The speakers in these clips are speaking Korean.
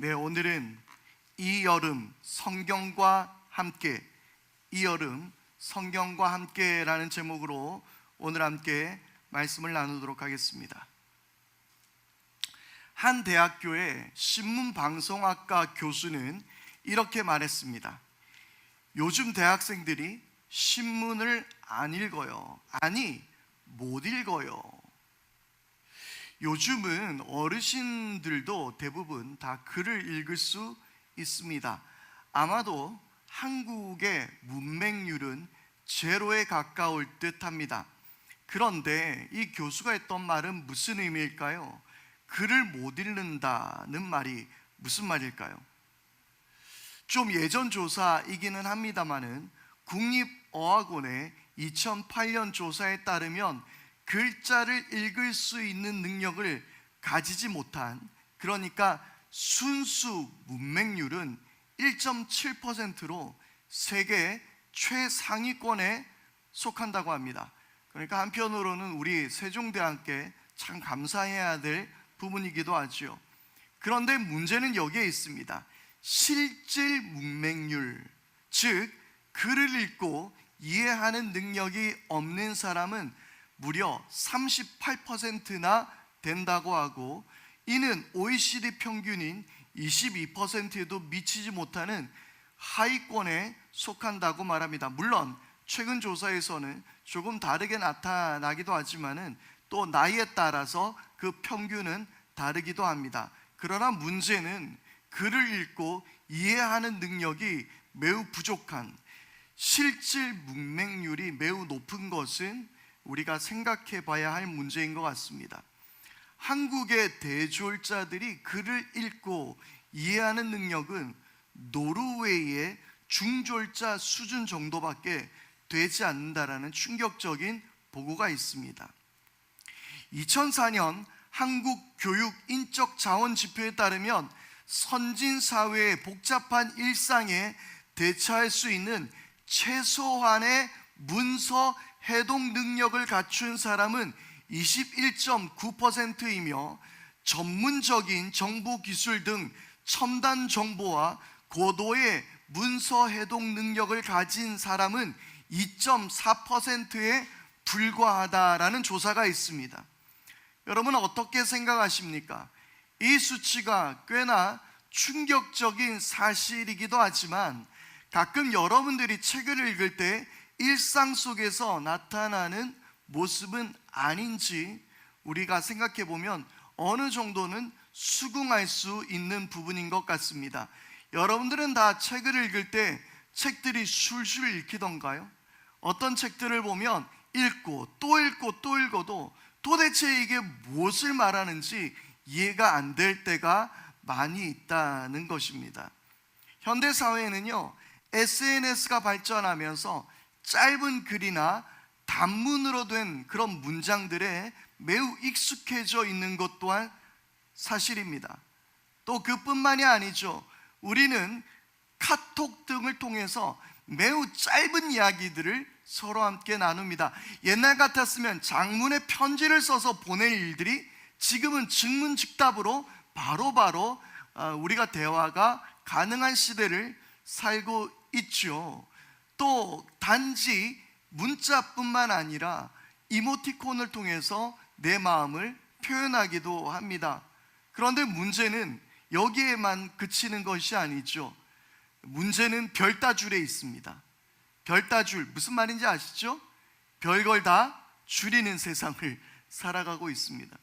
네, 오늘은 이 여름 성경과 함께라는 제목으로 오늘 함께 말씀을 나누도록 하겠습니다. 한 대학교의 신문방송학과 교수는 이렇게 말했습니다. 요즘 대학생들이 신문을 안 읽어요. 아니, 못 읽어요. 요즘은 어르신들도 대부분 다 글을 읽을 수 있습니다. 아마도 한국의 문맹률은 제로에 가까울 듯 합니다. 그런데 이 교수가 했던 말은 무슨 의미일까요? 글을 못 읽는다는 말이 무슨 말일까요? 좀 예전 조사이기는 합니다만은 국립어학원의 2008년 조사에 따르면 글자를 읽을 수 있는 능력을 가지지 못한, 그러니까 순수 문맹률은 1.7%로 세계 최상위권에 속한다고 합니다. 그러니까 한편으로는 우리 세종대왕께 참 감사해야 될 부분이기도 하죠. 그런데 문제는 여기에 있습니다. 실질 문맹률, 즉 글을 읽고 이해하는 능력이 없는 사람은 무려 38%나 된다고 하고, 이는 OECD 평균인 22%에도 미치지 못하는 하위권에 속한다고 말합니다. 물론 최근 조사에서는 조금 다르게 나타나기도 하지만은 또 나이에 따라서 그 평균은 다르기도 합니다. 그러나 문제는 글을 읽고 이해하는 능력이 매우 부족한, 실질 문맹률이 매우 높은 것은 우리가 생각해 봐야 할 문제인 것 같습니다. 한국의 대졸자들이 글을 읽고 이해하는 능력은 노르웨이의 중졸자 수준 정도밖에 되지 않는다라는 충격적인 보고가 있습니다. 2004년 한국 교육 인적 자원 지표에 따르면 선진 사회의 복잡한 일상에 대처할 수 있는 최소한의 문서 해독 능력을 갖춘 사람은 21.9%이며 전문적인 정보 기술 등 첨단 정보와 고도의 문서 해독 능력을 가진 사람은 2.4%에 불과하다라는 조사가 있습니다. 여러분 어떻게 생각하십니까? 이 수치가 꽤나 충격적인 사실이기도 하지만 가끔 여러분들이 책을 읽을 때 일상 속에서 나타나는 모습은 아닌지 우리가 생각해 보면 어느 정도는 수긍할 수 있는 부분인 것 같습니다. 여러분들은 다 책을 읽을 때 책들이 술술 읽히던가요? 어떤 책들을 보면 읽고 또 읽고 또 읽어도 도대체 이게 무엇을 말하는지 이해가 안 될 때가 많이 있다는 것입니다. 현대 사회에는요, SNS가 발전하면서 짧은 글이나 단문으로 된 그런 문장들에 매우 익숙해져 있는 것 또한 사실입니다. 또 그뿐만이 아니죠. 우리는 카톡 등을 통해서 매우 짧은 이야기들을 서로 함께 나눕니다. 옛날 같았으면 장문의 편지를 써서 보낼 일들이 지금은 즉문즉답으로 바로바로 우리가 대화가 가능한 시대를 살고 있죠. 또 단지 문자뿐만 아니라 이모티콘을 통해서 내 마음을 표현하기도 합니다. 그런데 문제는 여기에만 그치는 것이 아니죠. 문제는 별따줄에 있습니다. 별따줄, 무슨 말인지 아시죠? 별걸 다 줄이는 세상을 살아가고 있습니다.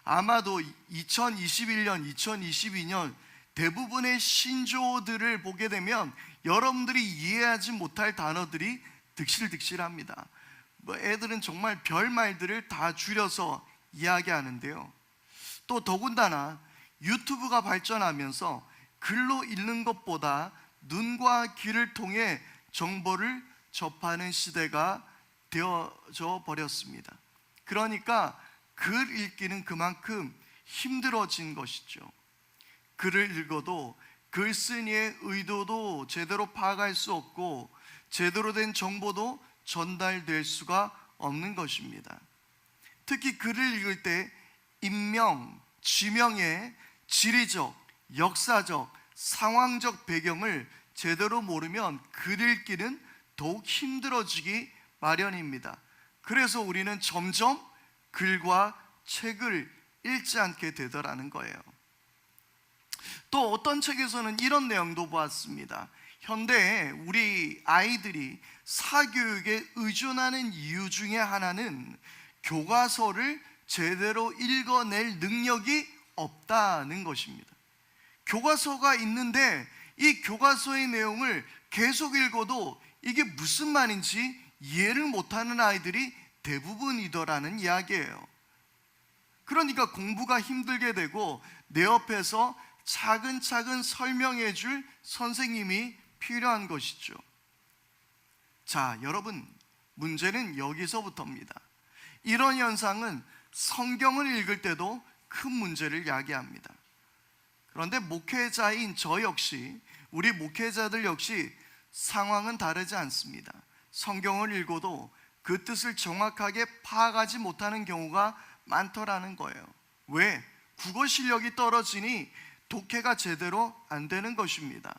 아마도 2021년, 2022년 대부분의 신조어들을 보게 되면 여러분들이 이해하지 못할 단어들이 득실득실합니다. 애들은 정말 별말들을 다 줄여서 이야기하는데요. 또 더군다나 유튜브가 발전하면서 글로 읽는 것보다 눈과 귀를 통해 정보를 접하는 시대가 되어져 버렸습니다. 그러니까 글 읽기는 그만큼 힘들어진 것이죠. 글을 읽어도 글쓴이의 의도도 제대로 파악할 수 없고 제대로 된 정보도 전달될 수가 없는 것입니다. 특히 글을 읽을 때 인명, 지명의 지리적, 역사적, 상황적 배경을 제대로 모르면 글 읽기는 더욱 힘들어지기 마련입니다. 그래서 우리는 점점 글과 책을 읽지 않게 되더라는 거예요. 또 어떤 책에서는 이런 내용도 보았습니다. 현대에 우리 아이들이 사교육에 의존하는 이유 중에 하나는 교과서를 제대로 읽어낼 능력이 없다는 것입니다. 교과서가 있는데 이 교과서의 내용을 계속 읽어도 이게 무슨 말인지 이해를 못하는 아이들이 대부분이더라는 이야기예요. 그러니까 공부가 힘들게 되고 내 옆에서 차근차근 설명해 줄 선생님이 필요한 것이죠. 자, 여러분, 문제는 여기서부터입니다. 이런 현상은 성경을 읽을 때도 큰 문제를 야기합니다. 그런데 목회자인 저 역시, 우리 목회자들 역시 상황은 다르지 않습니다. 성경을 읽어도 그 뜻을 정확하게 파악하지 못하는 경우가 많더라는 거예요. 왜? 국어 실력이 떨어지니 독해가 제대로 안 되는 것입니다.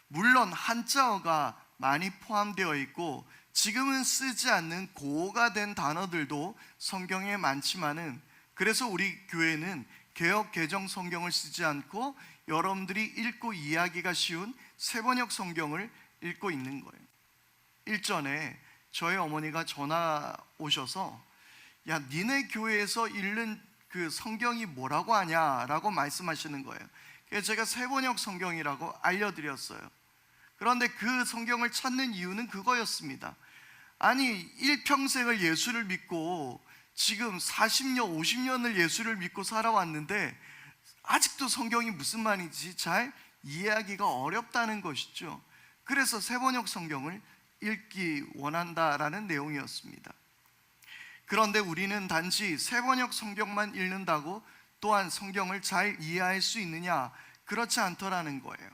물론 한자어가 많이 포함되어 있고 지금은 쓰지 않는 고어가 된 단어들도 성경에 많지만은, 그래서 우리 교회는 개역 개정 성경을 쓰지 않고 여러분들이 읽고 이해하기가 쉬운 세번역 성경을 읽고 있는 거예요. 일전에 저희 어머니가 전화 오셔서 야, 니네 교회에서 읽는 그 성경이 뭐라고 하냐라고 말씀하시는 거예요. 그래서 제가 세번역 성경이라고 알려드렸어요. 그런데 그 성경을 찾는 이유는 그거였습니다. 아니, 일평생을 예수를 믿고 지금 40년, 50년을 예수를 믿고 살아왔는데 아직도 성경이 무슨 말인지 잘 이해하기가 어렵다는 것이죠. 그래서 세번역 성경을 읽기 원한다라는 내용이었습니다. 그런데 우리는 단지 세번역 성경만 읽는다고 또한 성경을 잘 이해할 수 있느냐? 그렇지 않더라는 거예요.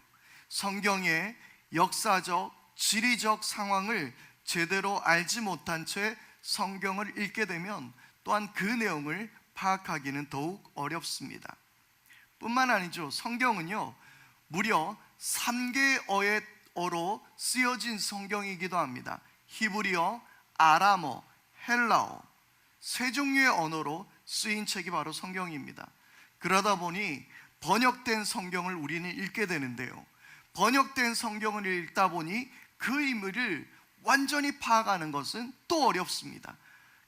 성경의 역사적, 지리적 상황을 제대로 알지 못한 채 성경을 읽게 되면 또한 그 내용을 파악하기는 더욱 어렵습니다. 뿐만 아니죠. 성경은요, 무려 3개의 어로 쓰여진 성경이기도 합니다. 히브리어, 아람어, 헬라어, 세 종류의 언어로 쓰인 책이 바로 성경입니다. 그러다 보니 번역된 성경을 우리는 읽게 되는데요, 번역된 성경을 읽다 보니 그 의미를 완전히 파악하는 것은 또 어렵습니다.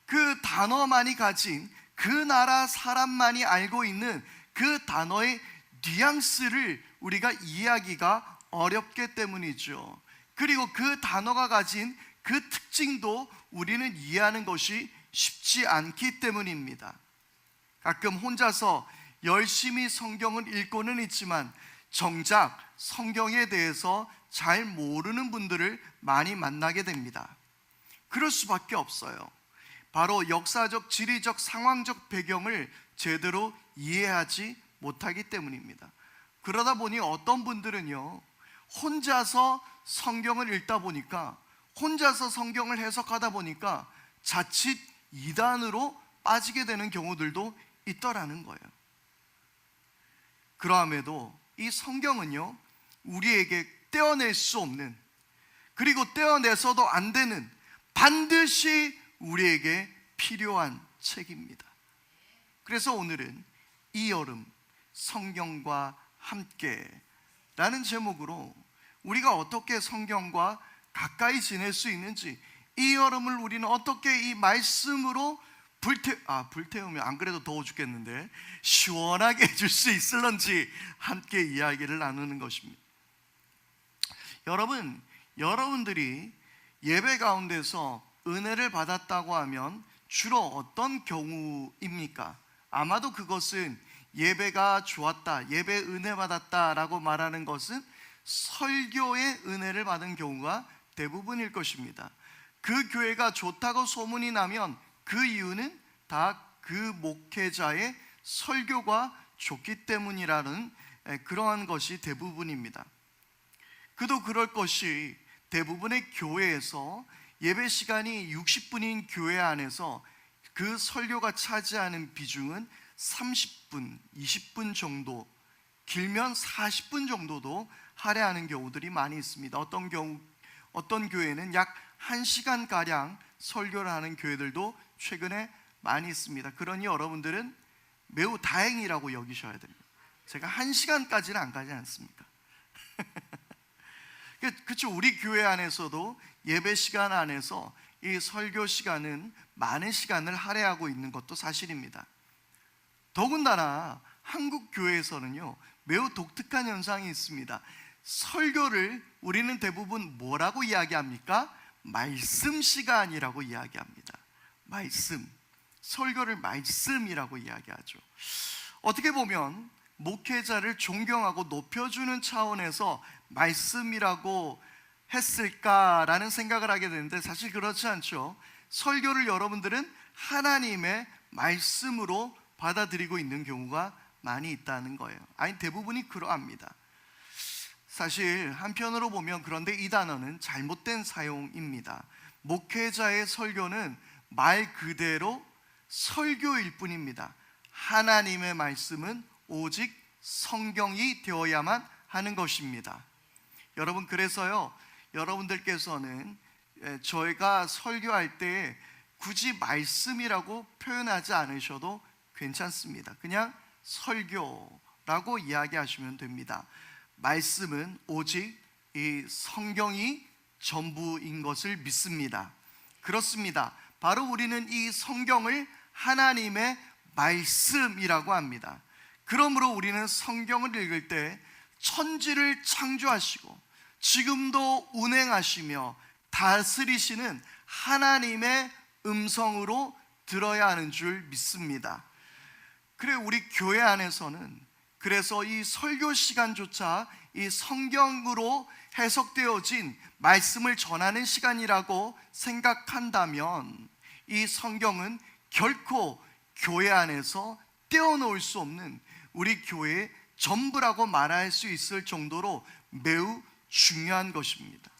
그 단어만이 가진, 그 나라 사람만이 알고 있는 그 단어의 뉘앙스를 우리가 이해하기가 어렵기 때문이죠. 그리고 그 단어가 가진 그 특징도 우리는 이해하는 것이 쉽지 않기 때문입니다. 가끔 혼자서 열심히 성경을 읽고는 있지만 정작 성경에 대해서 잘 모르는 분들을 많이 만나게 됩니다. 그럴 수밖에 없어요. 바로 역사적, 지리적, 상황적 배경을 제대로 이해하지 못하기 때문입니다. 그러다 보니 어떤 분들은요, 혼자서 성경을 읽다 보니까, 혼자서 성경을 해석하다 보니까 자칫 이단으로 빠지게 되는 경우들도 있더라는 거예요. 그러함에도 이 성경은요, 우리에게 떼어낼 수 없는, 그리고 떼어내서도 안 되는, 반드시 우리에게 필요한 책입니다. 그래서 오늘은 이 여름 성경과 함께 라는 제목으로 우리가 어떻게 성경과 가까이 지낼 수 있는지, 이 여름을 우리는 어떻게 이 말씀으로 불태우면 안 그래도 더워 죽겠는데 시원하게 해줄 수 있을런지 함께 이야기를 나누는 것입니다. 여러분, 여러분들이 예배 가운데서 은혜를 받았다고 하면 주로 어떤 경우입니까? 아마도 그것은 예배가 좋았다, 예배 은혜 받았다라고 말하는 것은 설교의 은혜를 받은 경우가 대부분일 것입니다. 그 교회가 좋다고 소문이 나면 그 이유는 다 그 목회자의 설교가 좋기 때문이라는 그러한 것이 대부분입니다. 그도 그럴 것이 대부분의 교회에서 예배 시간이 60분인 교회 안에서 그 설교가 차지하는 비중은 30분, 20분 정도 길면 40분 정도도 할애하는 경우들이 많이 있습니다. 어떤 교회는 약 1시간가량 설교를 하는 교회들도 최근에 많이 있습니다. 그러니 여러분들은 매우 다행이라고 여기셔야 됩니다. 제가 1시간까지는 안 가지 않습니까? 그렇죠. 우리 교회 안에서도 예배 시간 안에서 이 설교 시간은 많은 시간을 할애하고 있는 것도 사실입니다. 더군다나 한국 교회에서는요, 매우 독특한 현상이 있습니다. 설교를 우리는 대부분 뭐라고 이야기합니까? 말씀 시간이라고 이야기합니다. 말씀, 설교를 말씀이라고 이야기하죠. 어떻게 보면 목회자를 존경하고 높여주는 차원에서 말씀이라고 했을까라는 생각을 하게 되는데, 사실 그렇지 않죠. 설교를 여러분들은 하나님의 말씀으로 받아들이고 있는 경우가 많이 있다는 거예요. 아니, 대부분이 그러합니다. 사실 한편으로 보면 그런데 이 단어는 잘못된 사용입니다. 목회자의 설교는 말 그대로 설교일 뿐입니다. 하나님의 말씀은 오직 성경이 되어야만 하는 것입니다. 여러분, 그래서요, 여러분들께서는 저희가 설교할 때 굳이 말씀이라고 표현하지 않으셔도 괜찮습니다. 그냥 설교라고 이야기하시면 됩니다. 말씀은 오직 이 성경이 전부인 것을 믿습니다. 그렇습니다. 바로 우리는 이 성경을 하나님의 말씀이라고 합니다. 그러므로 우리는 성경을 읽을 때 천지를 창조하시고 지금도 운행하시며 다스리시는 하나님의 음성으로 들어야 하는 줄 믿습니다. 그래, 우리 교회 안에서는 그래서 이 설교 시간조차 이 성경으로 해석되어진 말씀을 전하는 시간이라고 생각한다면 이 성경은 결코 교회 안에서 떼어놓을 수 없는 우리 교회의 전부라고 말할 수 있을 정도로 매우 중요한 것입니다.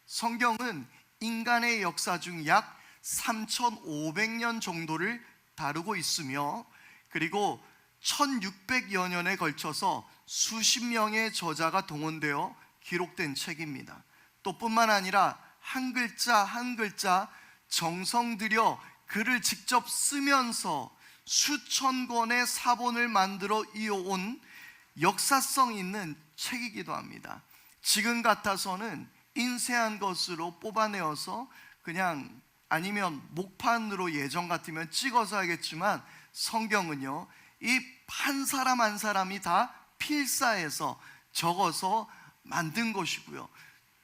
성경은 인간의 역사 중 약 3,500년 정도를 다루고 있으며, 그리고 1600여 년에 걸쳐서 수십 명의 저자가 동원되어 기록된 책입니다. 또 뿐만 아니라 한 글자 한 글자 정성 들여 글을 직접 쓰면서 수천 권의 사본을 만들어 이어온 역사성 있는 책이기도 합니다. 지금 같아서는 인쇄한 것으로 뽑아내어서 그냥, 아니면 목판으로 예전 같으면 찍어서 하겠지만, 성경은요, 이 한 사람 한 사람이 다 필사해서 적어서 만든 것이고요,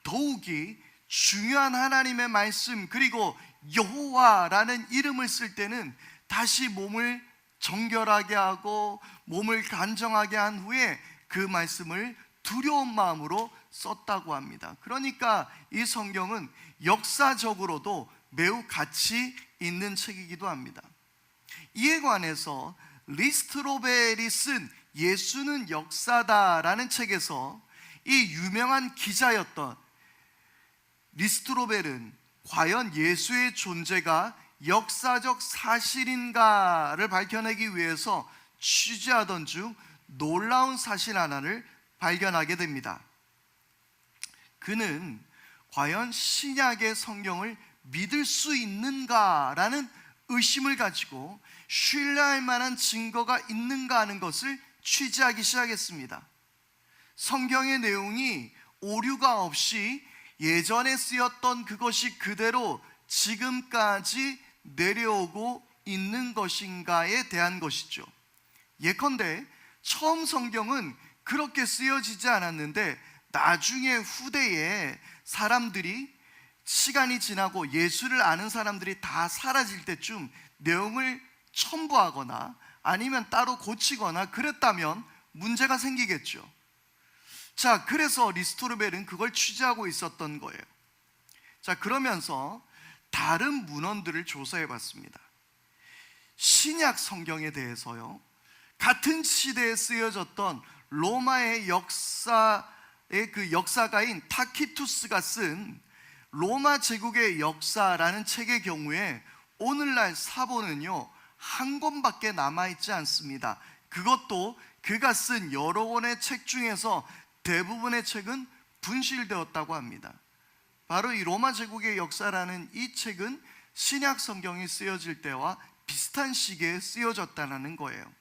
더욱이 중요한 하나님의 말씀, 그리고 여호와라는 이름을 쓸 때는 다시 몸을 정결하게 하고 몸을 간정하게 한 후에 그 말씀을 두려운 마음으로 썼다고 합니다. 그러니까 이 성경은 역사적으로도 매우 가치 있는 책이기도 합니다. 이에 관해서 리스트로벨이 쓴 예수는 역사다라는 책에서 이 유명한 기자였던 리스트로벨은 과연 예수의 존재가 역사적 사실인가를 밝혀내기 위해서 취재하던 중 놀라운 사실 하나를 발견하게 됩니다. 그는 과연 신약의 성경을 믿을 수 있는가라는 의심을 가지고 신뢰할 만한 증거가 있는가 하는 것을 취재하기 시작했습니다. 성경의 내용이 오류가 없이 예전에 쓰였던 그것이 그대로 지금까지 내려오고 있는 것인가에 대한 것이죠. 예컨대 처음 성경은 그렇게 쓰여지지 않았는데 나중에 후대에 사람들이, 시간이 지나고 예수를 아는 사람들이 다 사라질 때쯤 내용을 첨부하거나 아니면 따로 고치거나 그랬다면 문제가 생기겠죠. 자, 그래서 리스토르벨은 그걸 취재하고 있었던 거예요. 자, 그러면서 다른 문헌들을 조사해 봤습니다. 신약 성경에 대해서요, 같은 시대에 쓰여졌던 로마의 역사의 그 역사가인 타키투스가 쓴 로마 제국의 역사라는 책의 경우에 오늘날 사본은요 한 권밖에 남아있지 않습니다. 그것도 그가 쓴 여러 권의 책 중에서 대부분의 책은 분실되었다고 합니다. 바로 이 로마 제국의 역사라는 이 책은 신약 성경이 쓰여질 때와 비슷한 시기에 쓰여졌다는 거예요.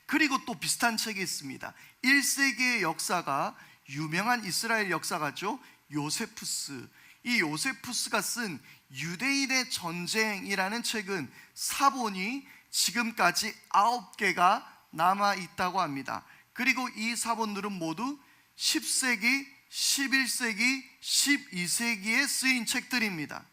그리고 또 비슷한 책이 있습니다. 1세기의 역사가 유명한 이스라엘 역사가죠. 요세푸스. 이 요세푸스가 쓴 유대인의 전쟁이라는 책은 사본이 지금까지 9개가 남아있다고 합니다. 그리고 이 사본들은 모두 10세기, 11세기, 12세기에 쓰인 책들입니다.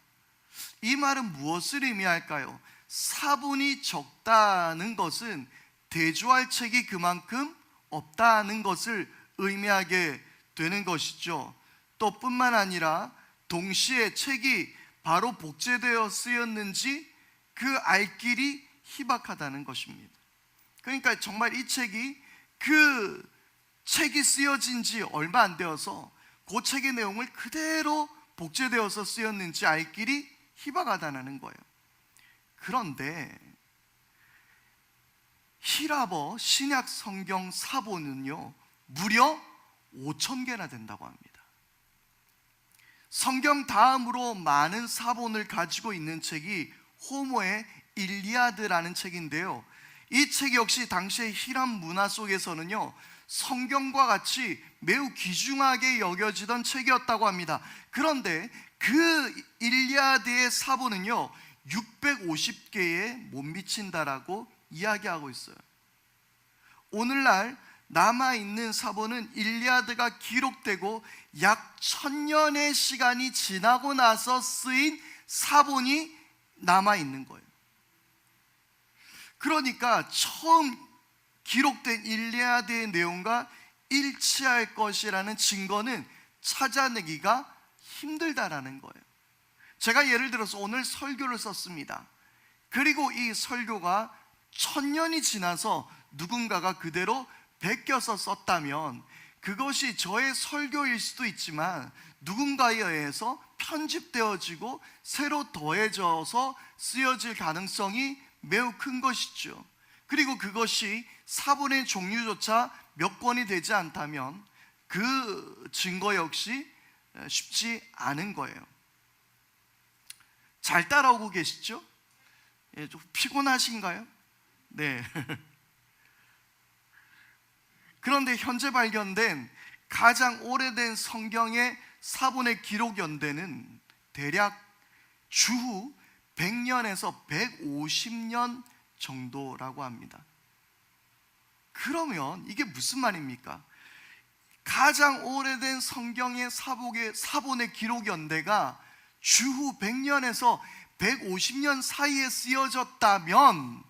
이 말은 무엇을 의미할까요? 사본이 적다는 것은 대조할 책이 그만큼 없다는 것을 의미하게 되는 것이죠. 또 뿐만 아니라 동시에 책이 바로 복제되어 쓰였는지 그 알 길이 희박하다는 것입니다. 그러니까 정말 이 책이 그 책이 쓰여진 지 얼마 안 되어서 그 책의 내용을 그대로 복제되어서 쓰였는지 알 길이 희박하다는 거예요. 그런데 히라버 신약 성경 사본은요 무려 5,000개나 된다고 합니다. 성경 다음으로 많은 사본을 가지고 있는 책이 호모의 일리아드라는 책인데요, 이 책 역시 당시의 히람 문화 속에서는요 성경과 같이 매우 귀중하게 여겨지던 책이었다고 합니다. 그런데 그 일리아드의 사본은요 650개에 못 미친다라고 이야기하고 있어요. 오늘날 남아있는 사본은 일리아드가 기록되고 약 1000년의 시간이 지나고 나서 쓰인 사본이 남아있는 거예요. 그러니까 처음 기록된 일리아드의 내용과 일치할 것이라는 증거는 찾아내기가 힘들다라는 거예요. 제가 예를 들어서 오늘 설교를 썼습니다. 그리고 이 설교가 1000년이 지나서 누군가가 그대로 베껴서 썼다면 그것이 저의 설교일 수도 있지만 누군가에 의해서 편집되어지고 새로 더해져서 쓰여질 가능성이 매우 큰 것이죠. 그리고 그것이 사본의 종류조차 몇 권이 되지 않다면 그 증거 역시 쉽지 않은 거예요. 잘 따라오고 계시죠? 예, 좀 피곤하신가요? 네. 그런데 현재 발견된 가장 오래된 성경의 사본의 기록 연대는 대략 주후 100년에서 150년 정도라고 합니다. 그러면 이게 무슨 말입니까? 가장 오래된 성경의 사본의 기록 연대가 주후 100년에서 150년 사이에 쓰여졌다면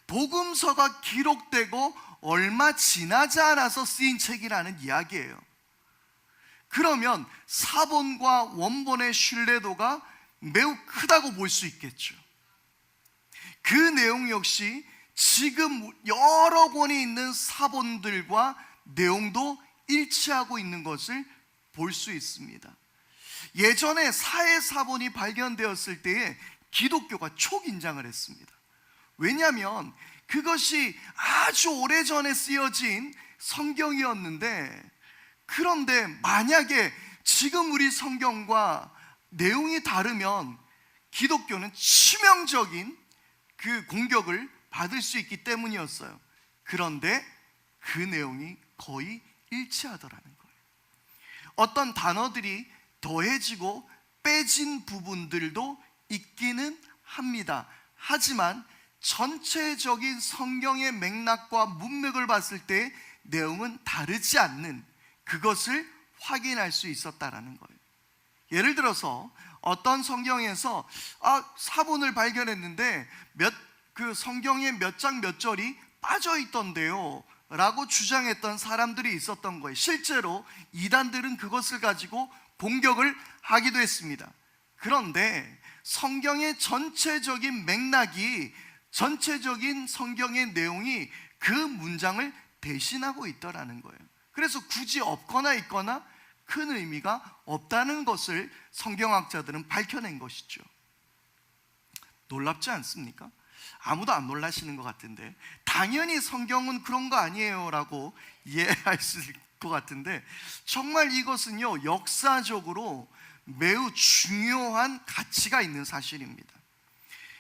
복음서가 기록되고 얼마 지나지 않아서 쓰인 책이라는 이야기예요. 그러면 사본과 원본의 신뢰도가 매우 크다고 볼 수 있겠죠. 그 내용 역시 지금 여러 권이 있는 사본들과 내용도 일치하고 있는 것을 볼 수 있습니다. 예전에 사해사본이 발견되었을 때에 기독교가 초긴장을 했습니다. 왜냐하면 그것이 아주 오래전에 쓰여진 성경이었는데, 그런데 만약에 지금 우리 성경과 내용이 다르면 기독교는 치명적인 그 공격을 받을 수 있기 때문이었어요. 그런데 그 내용이 거의 일치하더라는 거예요. 어떤 단어들이 더해지고 빼진 부분들도 있기는 합니다. 하지만 전체적인 성경의 맥락과 문맥을 봤을 때 내용은 다르지 않는 그것을 확인할 수 있었다라는 거예요. 예를 들어서 어떤 성경에서 사본을 발견했는데 그 성경의 몇 장 몇 절이 빠져 있던데요 라고 주장했던 사람들이 있었던 거예요. 실제로 이단들은 그것을 가지고 공격을 하기도 했습니다. 그런데 성경의 전체적인 맥락이, 전체적인 성경의 내용이 그 문장을 대신하고 있더라는 거예요. 그래서 굳이 없거나 있거나 큰 의미가 없다는 것을 성경학자들은 밝혀낸 것이죠. 놀랍지 않습니까? 아무도 안 놀라시는 것 같은데, 당연히 성경은 그런 거 아니에요 라고 이해할 수 있을 것 같은데, 정말 이것은요 역사적으로 매우 중요한 가치가 있는 사실입니다.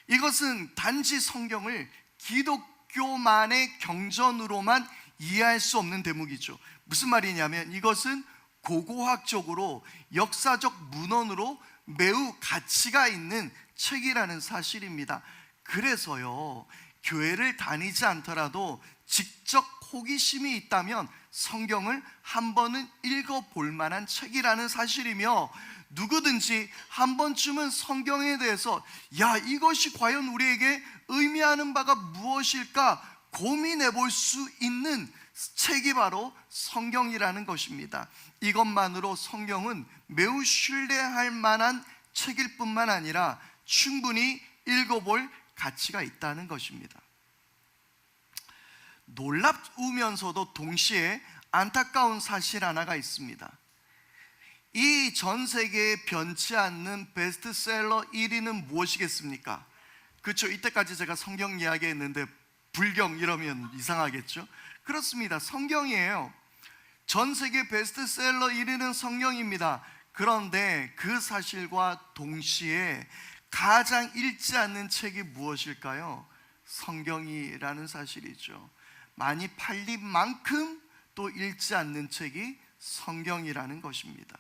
이것은 단지 성경을 기독교만의 경전으로만 이해할 수 없는 대목이죠. 무슨 말이냐면, 이것은 고고학적으로 역사적 문헌으로 매우 가치가 있는 책이라는 사실입니다. 그래서요, 교회를 다니지 않더라도 직접 호기심이 있다면 성경을 한 번은 읽어볼 만한 책이라는 사실이며, 누구든지 한 번쯤은 성경에 대해서 이것이 과연 우리에게 의미하는 바가 무엇일까 고민해 볼 수 있는 책이 바로 성경이라는 것입니다. 이것만으로 성경은 매우 신뢰할 만한 책일 뿐만 아니라 충분히 읽어볼 가치가 있다는 것입니다. 놀랍으면서도 동시에 안타까운 사실 하나가 있습니다. 이 전 세계에 변치 않는 베스트셀러 1위는 무엇이겠습니까? 그렇죠. 이때까지 제가 성경 이야기했는데 불경 이러면 이상하겠죠. 그렇습니다. 성경이에요. 전 세계 베스트셀러 1위는 성경입니다. 그런데 그 사실과 동시에 가장 읽지 않는 책이 무엇일까요? 성경이라는 사실이죠. 많이 팔린 만큼 또 읽지 않는 책이 성경이라는 것입니다.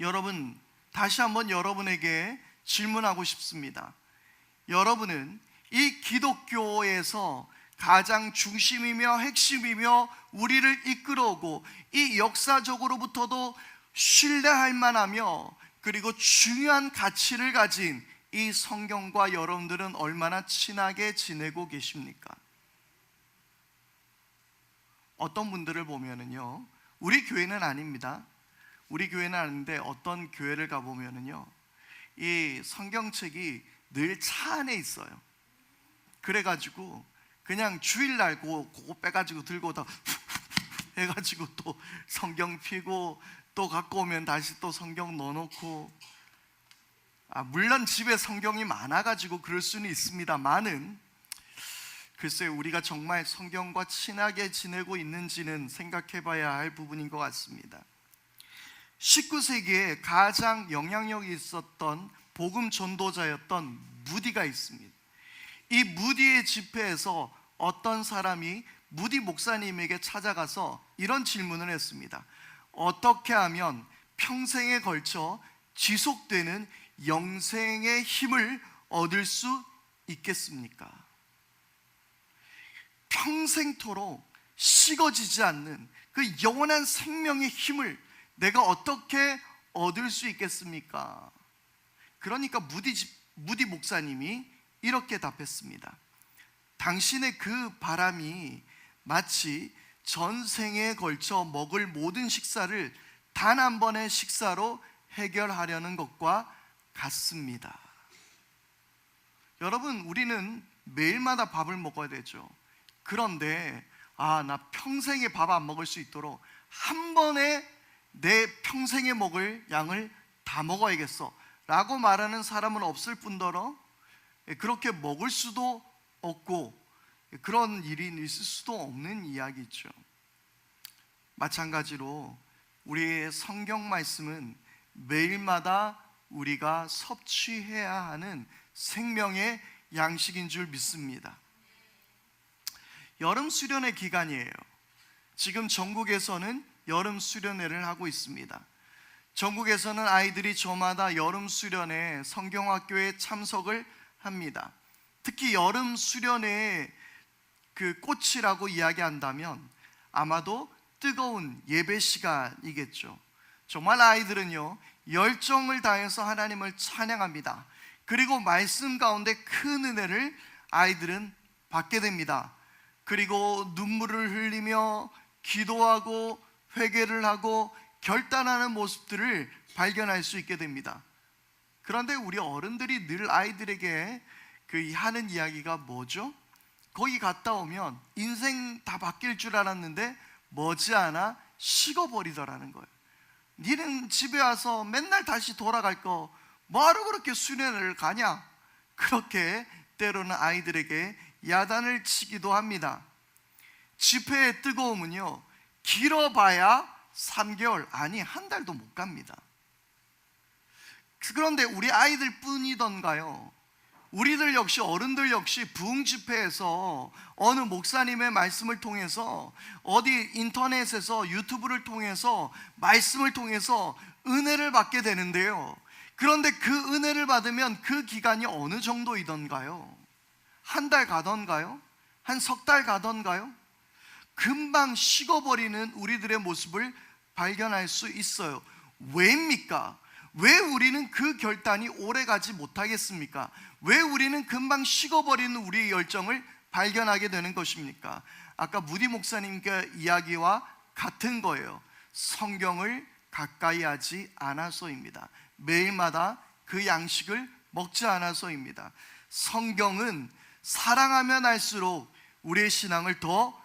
여러분, 다시 한번 여러분에게 질문하고 싶습니다. 여러분은 이 기독교에서 가장 중심이며 핵심이며 우리를 이끌어오고 이 역사적으로부터도 신뢰할 만하며 그리고 중요한 가치를 가진 이 성경과 여러분들은 얼마나 친하게 지내고 계십니까? 어떤 분들을 보면은요, 우리 교회는 아닙니다. 우리 교회는 아닌데 어떤 교회를 가보면은요, 이 성경책이 늘 차 안에 있어요. 그래가지고 그냥 주일날 그거 빼가지고 들고 다 해가지고 또 성경 피고 또 갖고 오면 다시 또 성경 넣어놓고, 물론 집에 성경이 많아가지고 그럴 수는 있습니다만은, 글쎄요, 우리가 정말 성경과 친하게 지내고 있는지는 생각해 봐야 할 부분인 것 같습니다. 19세기에 가장 영향력이 있었던 복음 전도자였던 무디가 있습니다. 이 무디의 집회에서 어떤 사람이 무디 목사님에게 찾아가서 이런 질문을 했습니다. 어떻게 하면 평생에 걸쳐 지속되는 영생의 힘을 얻을 수 있겠습니까? 평생토록 식어지지 않는 그 영원한 생명의 힘을 내가 어떻게 얻을 수 있겠습니까? 그러니까 무디 목사님이 이렇게 답했습니다. 당신의 그 바람이 마치 전생에 걸쳐 먹을 모든 식사를 단 한 번의 식사로 해결하려는 것과 같습니다. 여러분, 우리는 매일마다 밥을 먹어야 되죠. 그런데 나 평생에 밥 안 먹을 수 있도록 한 번에 내 평생에 먹을 양을 다 먹어야겠어 라고 말하는 사람은 없을 뿐더러 그렇게 먹을 수도 없고 그런 일이 있을 수도 없는 이야기죠. 마찬가지로 우리의 성경 말씀은 매일마다 우리가 섭취해야 하는 생명의 양식인 줄 믿습니다. 여름 수련회 기간이에요. 지금 전국에서는 여름 수련회를 하고 있습니다. 전국에서는 아이들이 저마다 여름 수련회 성경학교에 참석을 합니다. 특히 여름 수련회의 그 꽃이라고 이야기한다면 아마도 뜨거운 예배 시간이겠죠. 정말 아이들은요, 열정을 다해서 하나님을 찬양합니다. 그리고 말씀 가운데 큰 은혜를 아이들은 받게 됩니다. 그리고 눈물을 흘리며 기도하고 회개를 하고 결단하는 모습들을 발견할 수 있게 됩니다. 그런데 우리 어른들이 늘 아이들에게 하는 이야기가 뭐죠? 거기 갔다 오면 인생 다 바뀔 줄 알았는데 머지않아 식어버리더라는 거예요. 니는 집에 와서 맨날 다시 돌아갈 거 뭐하러 그렇게 수련회를 가냐? 그렇게 때로는 아이들에게 야단을 치기도 합니다. 집회의 뜨거움은요, 길어봐야 3개월, 아니 한 달도 못 갑니다. 그런데 우리 아이들 뿐이던가요? 우리들 역시, 어른들 역시 부흥 집회에서 어느 목사님의 말씀을 통해서, 어디 인터넷에서, 유튜브를 통해서, 말씀을 통해서 은혜를 받게 되는데요, 그런데 그 은혜를 받으면 그 기간이 어느 정도이던가요? 한 달 가던가요? 한 석 달 가던가요? 금방 식어버리는 우리들의 모습을 발견할 수 있어요. 왜입니까? 왜 우리는 그 결단이 오래 가지 못하겠습니까? 왜 우리는 금방 식어버리는 우리의 열정을 발견하게 되는 것입니까? 아까 무디 목사님께 이야기와 같은 거예요. 성경을 가까이 하지 않아서입니다. 매일마다 그 양식을 먹지 않아서입니다. 성경은 사랑하면 할수록 우리의 신앙을 더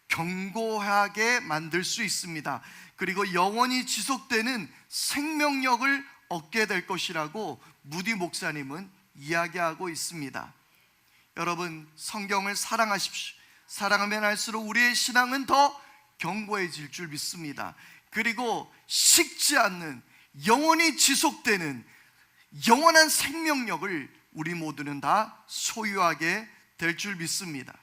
견고하게 만들 수 있습니다. 그리고 영원히 지속되는 생명력을 얻게 될 것이라고 무디 목사님은 이야기하고 있습니다. 여러분, 성경을 사랑하십시오. 사랑하면 할수록 우리의 신앙은 더 견고해질 줄 믿습니다. 그리고 식지 않는, 영원히 지속되는 영원한 생명력을 우리 모두는 다 소유하게 될 줄 믿습니다.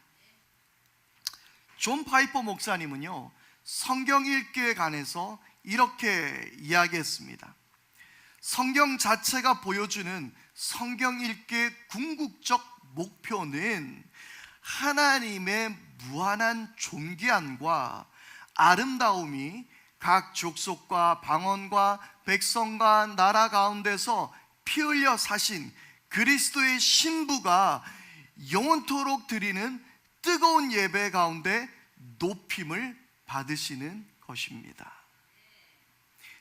존 파이퍼 목사님은요, 성경 읽기에 관해서 이렇게 이야기했습니다. 성경 자체가 보여주는 성경 읽기의 궁극적 목표는 하나님의 무한한 존귀함과 아름다움이 각 족속과 방언과 백성과 나라 가운데서 피 흘려 사신 그리스도의 신부가 영원토록 드리는 뜨거운 예배 가운데 높임을 받으시는 것입니다.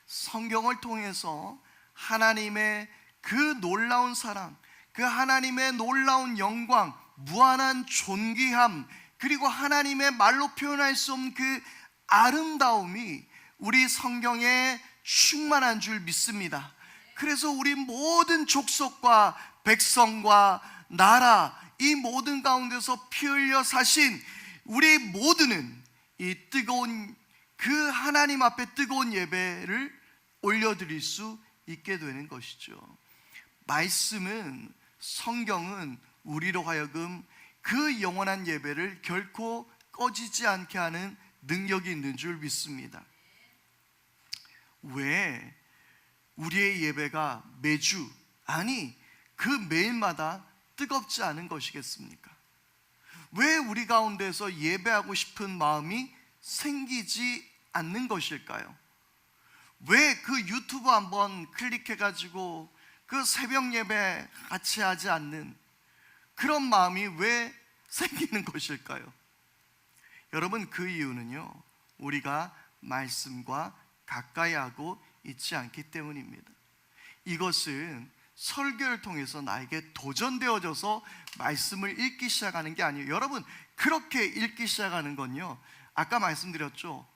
성경을 통해서 하나님의 그 놀라운 사랑, 그 하나님의 놀라운 영광, 무한한 존귀함, 그리고 하나님의 말로 표현할 수 없는 그 아름다움이 우리 성경에 충만한 줄 믿습니다. 그래서 우리 모든 족속과 백성과 나라, 이 모든 가운데서 피 흘려 사신 우리 모두는 이 뜨거운 그 하나님 앞에 뜨거운 예배를 올려드릴 수 있게 되는 것이죠. 말씀은, 성경은 우리로 하여금 그 영원한 예배를 결코 꺼지지 않게 하는 능력이 있는 줄 믿습니다. 왜 우리의 예배가 매주, 아니 그 매일마다 뜨겁지 않은 것이겠습니까? 왜 우리 가운데서 예배하고 싶은 마음이 생기지 않는 것일까요? 왜 그 유튜브 한번 클릭해가지고 그 새벽 예배 같이 하지 않는 그런 마음이 왜 생기는 것일까요? 여러분, 그 이유는요, 우리가 말씀과 가까이 하고 있지 않기 때문입니다. 이것은 설교를 통해서 나에게 도전되어져서 말씀을 읽기 시작하는 게 아니에요. 여러분, 그렇게 읽기 시작하는 건요, 아까 말씀드렸죠,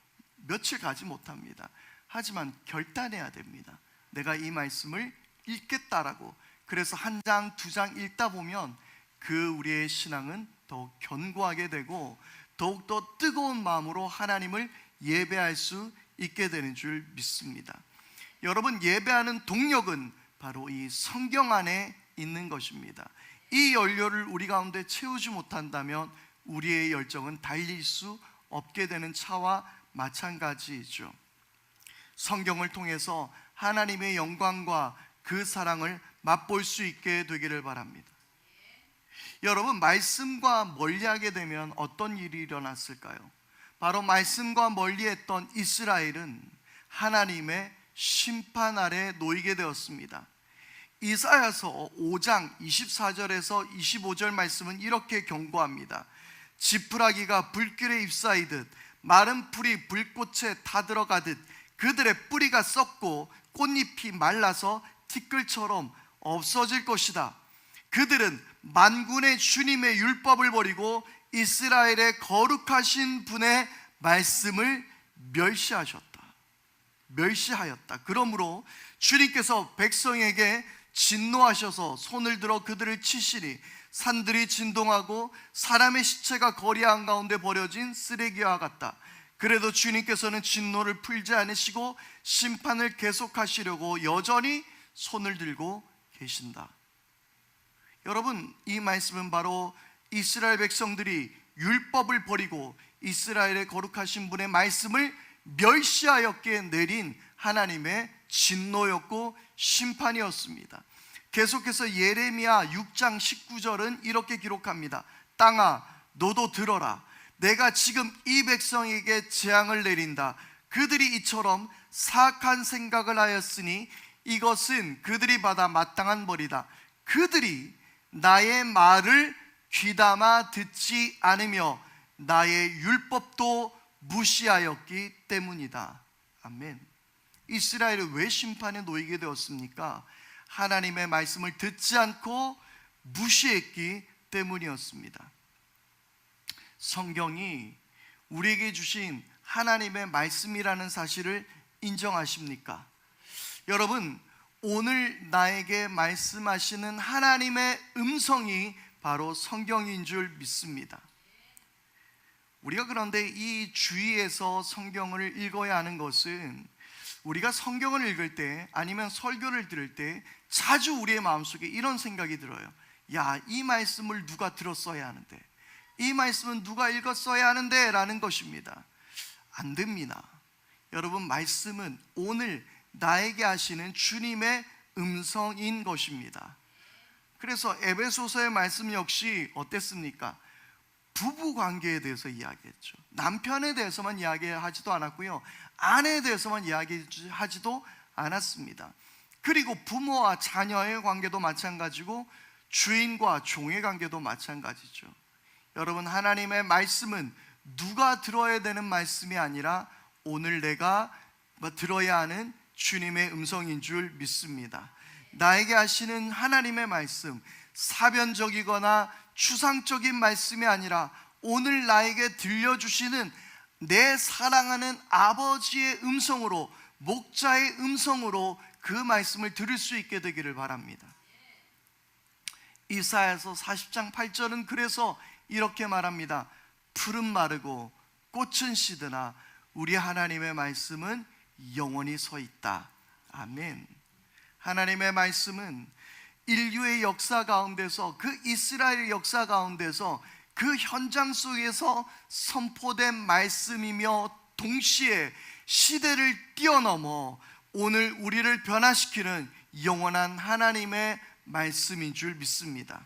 며칠 가지 못합니다. 하지만 결단해야 됩니다. 내가 이 말씀을 읽겠다라고. 그래서 한 장, 두 장 읽다 보면 그 우리의 신앙은 더욱 견고하게 되고 더욱더 뜨거운 마음으로 하나님을 예배할 수 있게 되는 줄 믿습니다. 여러분, 예배하는 동력은 바로 이 성경 안에 있는 것입니다. 이 연료를 우리 가운데 채우지 못한다면 우리의 열정은 달릴 수 없게 되는 차와 마찬가지이죠. 성경을 통해서 하나님의 영광과 그 사랑을 맛볼 수 있게 되기를 바랍니다. 여러분, 말씀과 멀리하게 되면 어떤 일이 일어났을까요? 바로 말씀과 멀리했던 이스라엘은 하나님의 심판 아래 놓이게 되었습니다. 이사야서 5장 24절에서 25절 말씀은 이렇게 경고합니다. 지푸라기가 불길에 잎사이듯 마른 풀이 불꽃에 타들어가듯 그들의 뿌리가 썩고 꽃잎이 말라서 티끌처럼 없어질 것이다. 그들은 만군의 주님의 율법을 버리고 이스라엘의 거룩하신 분의 말씀을 멸시하였다. 그러므로 주님께서 백성에게 진노하셔서 손을 들어 그들을 치시니 산들이 진동하고 사람의 시체가 거리 한가운데 버려진 쓰레기와 같다. 그래도 주님께서는 진노를 풀지 않으시고 심판을 계속하시려고 여전히 손을 들고 계신다. 여러분, 이 말씀은 바로 이스라엘 백성들이 율법을 버리고 이스라엘의 거룩하신 분의 말씀을 멸시하였기에 내린 하나님의 진노였고 심판이었습니다. 계속해서 예레미야 6장 19절은 이렇게 기록합니다. 땅아 너도 들어라. 내가 지금 이 백성에게 재앙을 내린다. 그들이 이처럼 사악한 생각을 하였으니 이것은 그들이 받아 마땅한 벌이다. 그들이 나의 말을 귀담아 듣지 않으며 나의 율법도 무시하였기 때문이다. 아멘. 이스라엘은 왜 심판에 놓이게 되었습니까? 하나님의 말씀을 듣지 않고 무시했기 때문이었습니다. 성경이 우리에게 주신 하나님의 말씀이라는 사실을 인정하십니까? 여러분, 오늘 나에게 말씀하시는 하나님의 음성이 바로 성경인 줄 믿습니다. 우리가 그런데 이 주위에서 성경을 읽어야 하는 것은 우리가 성경을 읽을 때 아니면 설교를 들을 때 자주 우리의 마음속에 이런 생각이 들어요. 야, 이 말씀을 누가 들었어야 하는데, 이 말씀은 누가 읽었어야 하는데 라는 것입니다. 안 됩니다. 여러분, 말씀은 오늘 나에게 하시는 주님의 음성인 것입니다. 그래서 에베소서의 말씀 역시 어땠습니까? 부부 관계에 대해서 이야기했죠. 남편에 대해서만 이야기하지도 않았고요, 아내에 대해서만 이야기하지도 않았습니다. 그리고 부모와 자녀의 관계도 마찬가지고 주인과 종의 관계도 마찬가지죠. 여러분, 하나님의 말씀은 누가 들어야 되는 말씀이 아니라 오늘 내가 들어야 하는 주님의 음성인 줄 믿습니다. 나에게 하시는 하나님의 말씀, 사변적이거나 추상적인 말씀이 아니라 오늘 나에게 들려주시는 내 사랑하는 아버지의 음성으로, 목자의 음성으로 그 말씀을 들을 수 있게 되기를 바랍니다. 이사야서 40장 8절은 그래서 이렇게 말합니다. 풀은 마르고 꽃은 시드나 우리 하나님의 말씀은 영원히 서 있다. 아멘. 하나님의 말씀은 인류의 역사 가운데서, 그 이스라엘 역사 가운데서 그 현장 속에서 선포된 말씀이며 동시에 시대를 뛰어넘어 오늘 우리를 변화시키는 영원한 하나님의 말씀인 줄 믿습니다.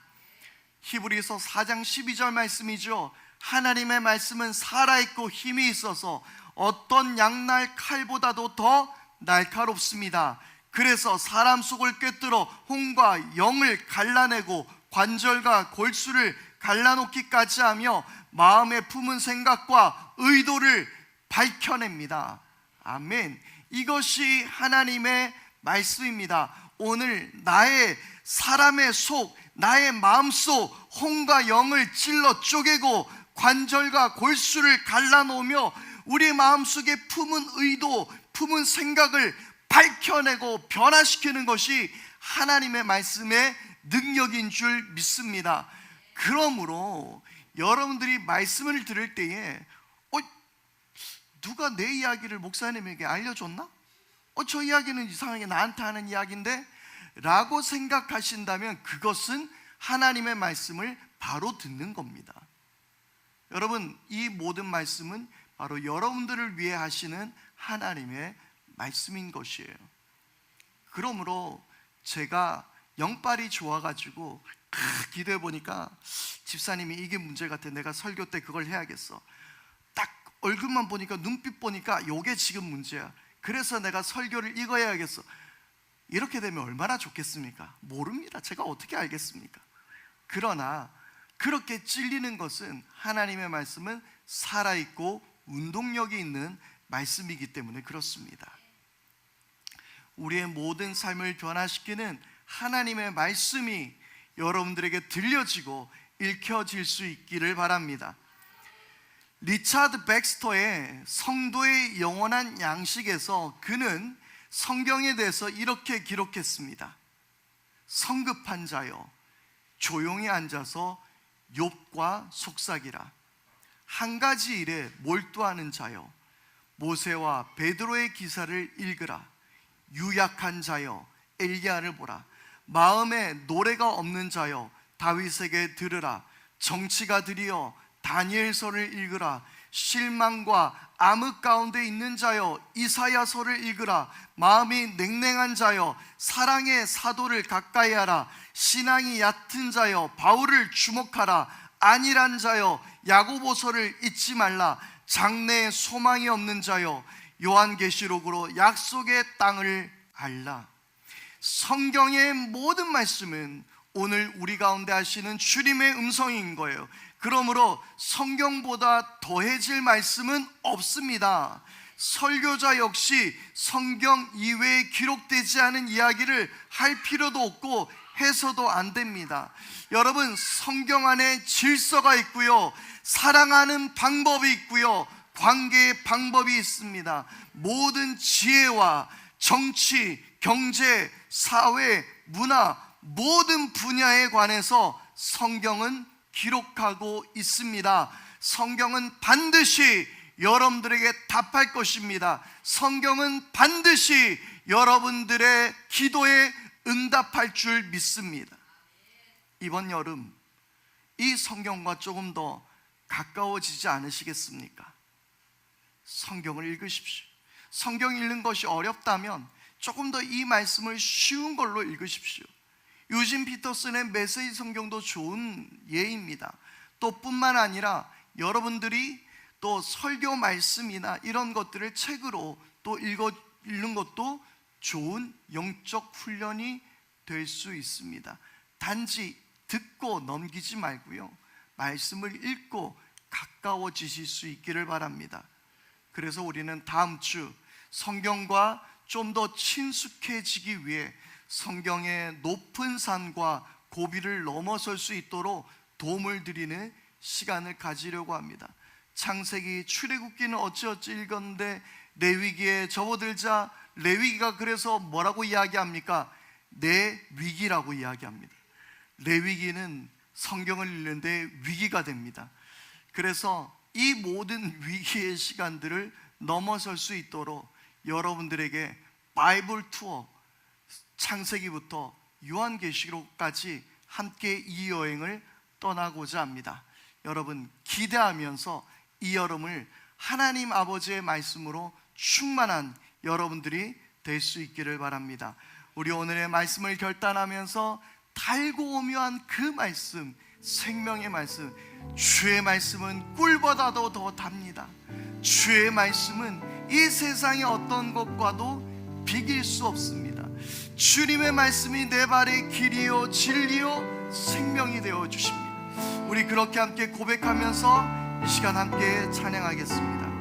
히브리서 4장 12절 말씀이죠. 하나님의 말씀은 살아있고 힘이 있어서 어떤 양날 칼보다도 더 날카롭습니다. 그래서 사람 속을 꿰뚫어 혼과 영을 갈라내고 관절과 골수를 갈라놓기까지 하며 마음에 품은 생각과 의도를 밝혀냅니다. 아멘. 이것이 하나님의 말씀입니다. 오늘 나의 사람의 속, 나의 마음속 혼과 영을 찔러 쪼개고 관절과 골수를 갈라놓으며 우리 마음속에 품은 의도, 품은 생각을 밝혀내고 변화시키는 것이 하나님의 말씀의 능력인 줄 믿습니다. 그러므로 여러분들이 말씀을 들을 때에 누가 내 이야기를 목사님에게 알려줬나? 저 이야기는 이상하게 나한테 하는 이야기인데? 라고 생각하신다면 그것은 하나님의 말씀을 바로 듣는 겁니다. 여러분, 이 모든 말씀은 바로 여러분들을 위해 하시는 하나님의 말씀인 것이에요. 그러므로 제가 영빨이 좋아가지고 기도해 보니까 집사님이 이게 문제 같아, 내가 설교 때 그걸 해야겠어, 딱 얼굴만 보니까, 눈빛 보니까 이게 지금 문제야, 그래서 내가 설교를 이거 해야겠어. 이렇게 되면 얼마나 좋겠습니까? 모릅니다. 제가 어떻게 알겠습니까? 그러나 그렇게 찔리는 것은 하나님의 말씀은 살아있고 운동력이 있는 말씀이기 때문에 그렇습니다. 우리의 모든 삶을 변화시키는 하나님의 말씀이 여러분들에게 들려지고 읽혀질 수 있기를 바랍니다. 리차드 백스터의 성도의 영원한 양식에서 그는 성경에 대해서 이렇게 기록했습니다. 성급한 자여 조용히 앉아서 욥과 속삭이라. 한 가지 일에 몰두하는 자여 모세와 베드로의 기사를 읽으라. 유약한 자여 엘리야를 보라. 마음에 노래가 없는 자여 다윗에게 들으라. 정치가들이여 다니엘서를 읽으라. 실망과 암흑 가운데 있는 자여 이사야서를 읽으라. 마음이 냉랭한 자여 사랑의 사도를 가까이 하라. 신앙이 얕은 자여 바울을 주목하라. 안일한 자여 야고보서를 잊지 말라. 장래에 소망이 없는 자여 요한계시록으로 약속의 땅을 알라. 성경의 모든 말씀은 오늘 우리 가운데 하시는 주님의 음성인 거예요. 그러므로 성경보다 더해질 말씀은 없습니다. 설교자 역시 성경 이외에 기록되지 않은 이야기를 할 필요도 없고 해서도 안 됩니다. 여러분, 성경 안에 질서가 있고요, 사랑하는 방법이 있고요, 관계의 방법이 있습니다. 모든 지혜와 정치, 경제, 사회, 문화 모든 분야에 관해서 성경은 기록하고 있습니다. 성경은 반드시 여러분들에게 답할 것입니다. 성경은 반드시 여러분들의 기도에 응답할 줄 믿습니다. 이번 여름 이 성경과 조금 더 가까워지지 않으시겠습니까? 성경을 읽으십시오. 성경 읽는 것이 어렵다면 조금 더 이 말씀을 쉬운 걸로 읽으십시오. 유진 피터슨의 메시지 성경도 좋은 예입니다. 또 뿐만 아니라 여러분들이 또 설교 말씀이나 이런 것들을 책으로 또 읽는 것도 좋은 영적 훈련이 될 수 있습니다. 단지 듣고 넘기지 말고요, 말씀을 읽고 가까워지실 수 있기를 바랍니다. 그래서 우리는 다음 주 성경과 좀 더 친숙해지기 위해 성경의 높은 산과 고비를 넘어설 수 있도록 도움을 드리는 시간을 가지려고 합니다. 창세기, 출애굽기는 어찌어찌 읽었는데 레위기에 접어들자 레위기가 그래서 뭐라고 이야기합니까? 내 위기라고 이야기합니다. 레위기는 성경을 읽는데 위기가 됩니다. 그래서 이 모든 위기의 시간들을 넘어설 수 있도록 여러분들에게 바이블 투어, 창세기부터 요한계시록까지 함께 이 여행을 떠나고자 합니다. 여러분, 기대하면서 이 여름을 하나님 아버지의 말씀으로 충만한 여러분들이 될 수 있기를 바랍니다. 우리 오늘의 말씀을 결단하면서 달고 오묘한 그 말씀, 생명의 말씀, 주의 말씀은 꿀보다도 더 답니다. 주의 말씀은 이 세상의 어떤 것과도 비길 수 없습니다. 주님의 말씀이 내 발의 길이요 진리요 생명이 되어 주십니다. 우리 그렇게 함께 고백하면서 이 시간 함께 찬양하겠습니다.